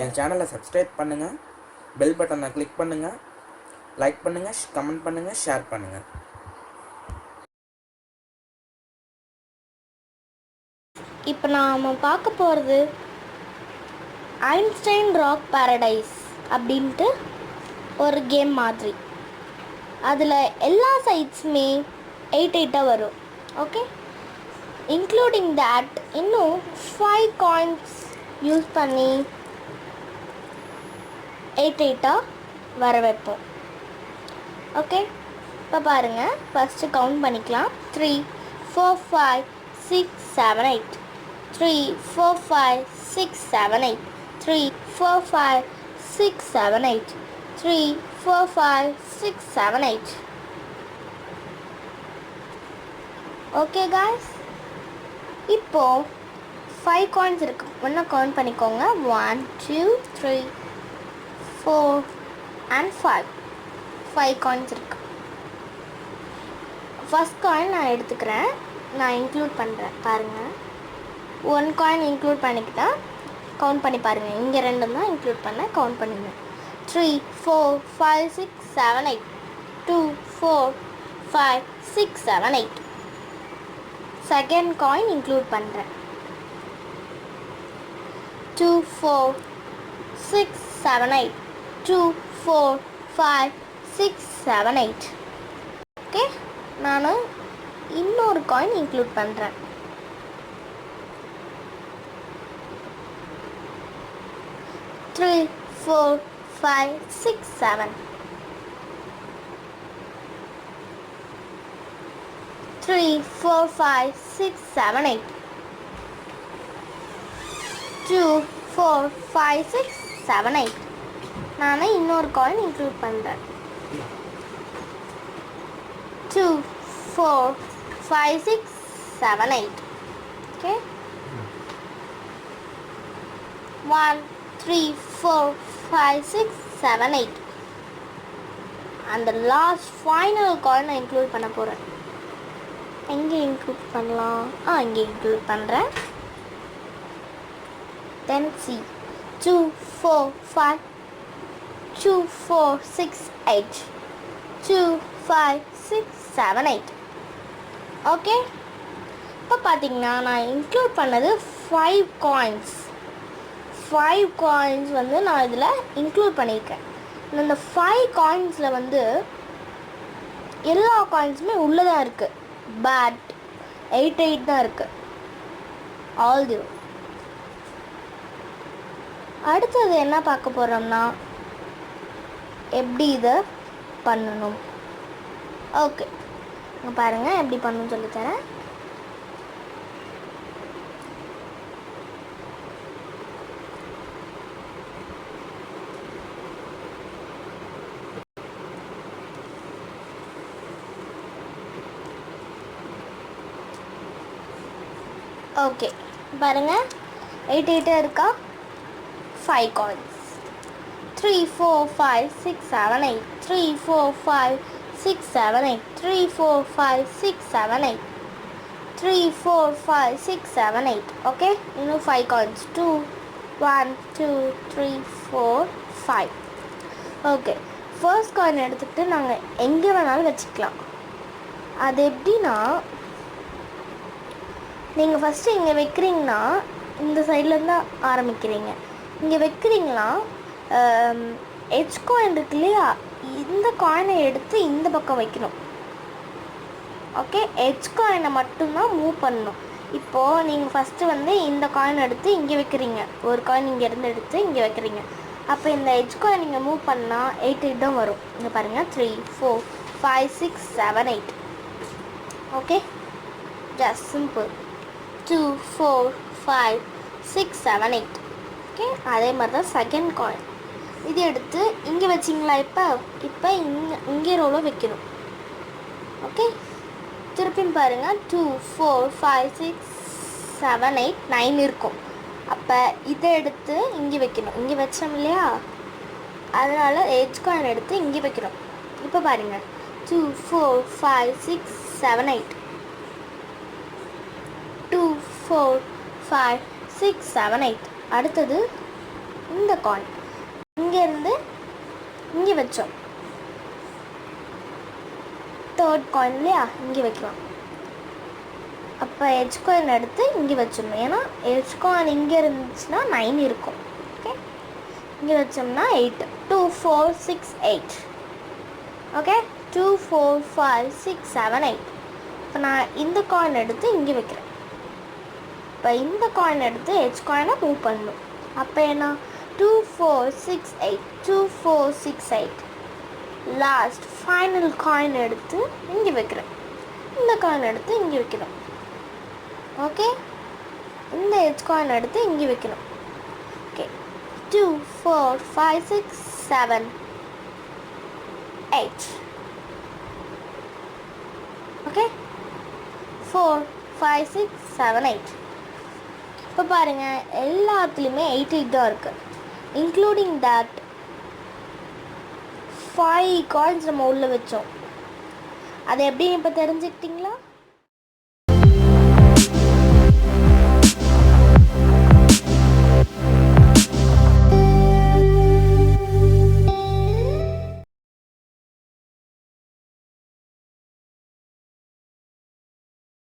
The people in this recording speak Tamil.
என் சேனலை சப்ஸ்கிரைப் பண்ணுங்கள், பெல் பட்டனை கிளிக் பண்ணுங்கள், லைக் பண்ணுங்கள், கமெண்ட் பண்ணுங்கள், ஷேர் பண்ணுங்கள். இப்போ நாம் பார்க்க போகிறது ஐன்ஸ்டைன் ராக் பாரடைஸ் அப்படின்ட்டு ஒரு கேம் மாதிரி. அதில் எல்லா சைட்ஸுமே 8 வரும். ஓகே, இன்க்ளூடிங் தேட் இன்னும் 5 காயின்ஸ் யூஸ் பண்ணி 8 வர வைப்போம். ஓகே, இப்போ பாருங்கள், ஃபஸ்ட்டு கவுண்ட் பண்ணிக்கலாம். 3 4 5 6 7 8 3 4 5 6 7 8 3 4 5 6 7 8 3 4 5 6 7 8. ஓகே காய்ஸ், இப்போ 5 காயின்ஸ் இருக்கு. ஒன்றா கவுண்ட் பண்ணிக்கோங்க. 1 2 3 4 and 5 காயின்ஸ் இருக்கு. ஃபர்ஸ்ட் காயின் நான் எடுத்துக்கிறேன், நான் இன்க்ளூட் பண்ணுறேன். பாருங்கள், 1 காயின் இன்க்ளூட் பண்ணிக்கிட்டேன். கவுண்ட் பண்ணி பாருங்கள். இங்கே 2 தான் இன்க்ளூட் பண்ணேன், கவுண்ட் பண்ணுங்க. 3 4 5 6 7 8 2 4 5 6 7 8. செகண்ட் காயின் இன்க்ளூட் பண்ணுறேன். 2 4 6 7 8 2 4 5 6 7 8. ஓகே, நான் இன்னொரு காயின் இன்க்ளூட் பண்ணுறேன். 3 4 5 6 7 3 4 5 6 7 8 2 4 5 6 7 8. நான் இன்னொரு காயின் இன்க்ளூட் பண்ணுறேன். 2 4 5 6 7 8. ஓகே, 1 3 4 5 6 7 8. அந்த லாஸ்ட் ஃபைனல் காயின் நான் இன்க்ளூட் பண்ண போகிறேன். எங்கே இன்க்ளூட் பண்ணலாம்? இங்கே இன்க்ளூட் பண்ணுறேன். தென் சி 2 4 5 2 4 6 8 2 5 6 7 8. ஓகே, இப்போ பார்த்தீங்கன்னா நான் இன்க்ளூட் பண்ணது 5 காயின்ஸ். 5 காயின்ஸ் வந்து நான் இதில் இன்க்ளூட் பண்ணியிருக்கேன். இந்த 5 காயின்ஸில் வந்து எல்லா காயின்ஸுமே உள்ளே தான் இருக்குது. பட் 8 தான் இருக்குது. All the. அடுத்தது என்ன பார்க்க போகிறோம்னா, எப்படி இதை பண்ணணும். ஓகே, பாருங்கள் எப்படி பண்ணணும்னு சொல்லித்தரேன். ஓகே, பாருங்கள் 8 இருக்கா? 5 காயின்ஸ். 3 4 5 6 7 8 3 4 5 6 7 8 3 4 5 6 7 8 3 4 5 6 7 8. ஓகே, இன்னும் 5 காயின்ஸ். 2 1 2 3 4 5. ஓகே, ஃபர்ஸ்ட் காயின் எடுத்துகிட்டு நாங்கள் எங்கே வேணாலும் வச்சுக்கலாம். அது எப்படின்னா, நீங்கள் ஃபஸ்ட்டு இங்கே வைக்கிறீங்கன்னா இந்த சைட்லேருந்து ஆரம்பிக்கிறீங்க. இங்கே வைக்கிறீங்களா, எச் காயின் இருக்கு இல்லையா, இந்த காயினை எடுத்து இந்த பக்கம் வைக்கணும். ஓகே, எச் காயினை மட்டும்தான் மூவ் பண்ணணும். இப்போது நீங்கள் ஃபஸ்ட்டு வந்து இந்த காயின் எடுத்து இங்கே வைக்கிறீங்க, ஒரு காயின் இங்கேருந்து எடுத்து இங்கே வைக்கிறீங்க. அப்போ இந்த எச் காயின் நீங்கள் மூவ் பண்ணால் 8 தான் வரும். இங்கே பாருங்கள், 3 4 5 6 7 8. Okay, just simple. 2 4 5 6 7 8. ஓகே, அதே மாதிரி தான் செகண்ட் காயின். இது எடுத்து இங்கே வச்சிங்களா, இப்போ இங்கே ரோவில் வைக்கணும். ஓகே, திருப்பியும் பாருங்கள். 2 4 5 6 7 8 9 இருக்கும். அப்போ இதை எடுத்து இங்கே வைக்கணும். இங்கே வச்சோம் இல்லையா, அதனால் எட்ஜ் காயின் எடுத்து இங்கே வைக்கணும். இப்போ பாருங்கள், 2 4 5 6 7 8 2 4 5 6 7 8. அடுத்தது இந்த காயின் இங்கேருந்து இங்கே வச்சோம். தேர்ட் காயின் இல்லையா, இங்கே வைக்கலாம். அப்போ ஹெச் காயின் எடுத்து இங்கே வச்சிடணும். ஏன்னா ஹெச் காயின் இங்கே இருந்துச்சுன்னா 9 இருக்கும். ஓகே, இங்கே வச்சோம்னா 8. 2 4 6 8. ஓகே, 2 4 5 6 7 8. இப்போ நான் இந்த காயின் எடுத்து இங்கே வைக்கிறேன். இப்போ இந்த காயின் எடுத்து ஹெச் காயினை மூவ் பண்ணணும். அப்போ என்ன, 2 4 6 8 2 4 6 8. லாஸ்ட் ஃபைனல் காயின் எடுத்து இங்கே வைக்கிறேன். இந்த காயின் எடுத்து இங்கே வைக்கணும். ஓகே, இந்த ஹெச் காயின் எடுத்து இங்கே வைக்கணும். ஓகே, 2 4 5 6 7 8. ஓகே, 4 5 6 7 8. இப்போ பாருங்கள், எல்லாத்துலேயுமே 8 தான் இருக்குது, இன்க்ளூடிங் தட் 5 காயின்ஸ் நம்ம உள்ளே வச்சோம். அதை எப்படின்னு இப்போ தெரிஞ்சுக்கிட்டிங்களா?